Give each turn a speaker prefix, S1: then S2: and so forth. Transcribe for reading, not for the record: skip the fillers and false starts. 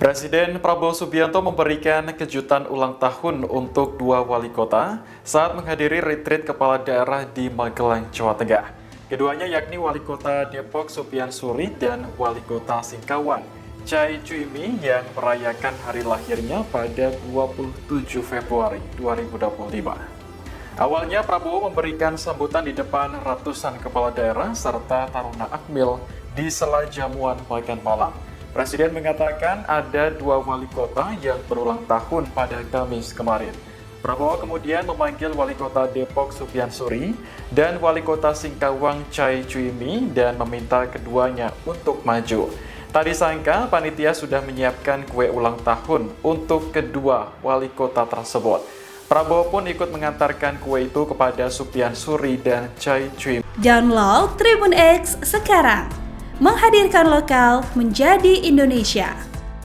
S1: Presiden Prabowo Subianto memberikan kejutan ulang tahun untuk dua wali kota saat menghadiri retreat kepala daerah di Magelang, Jawa Tengah. Keduanya yakni wali kota Depok Supian Suri dan wali kota Singkawang Chai Chuimi yang merayakan hari lahirnya pada 27 Februari 2025. Awalnya Prabowo memberikan sambutan di depan ratusan kepala daerah serta taruna akmil di sela jamuan makan malam. Presiden mengatakan ada dua wali kota yang berulang tahun pada Kamis kemarin. Prabowo kemudian memanggil wali kota Depok Supian Suri dan wali kota Singkawang Chai Chuimi dan meminta keduanya untuk maju. Tak disangka panitia sudah menyiapkan kue ulang tahun untuk kedua wali kota tersebut. Prabowo pun ikut mengantarkan kue itu kepada Supian Suri dan Chai Chuimi.
S2: Download Tribun X sekarang. Menghadirkan lokal menjadi Indonesia.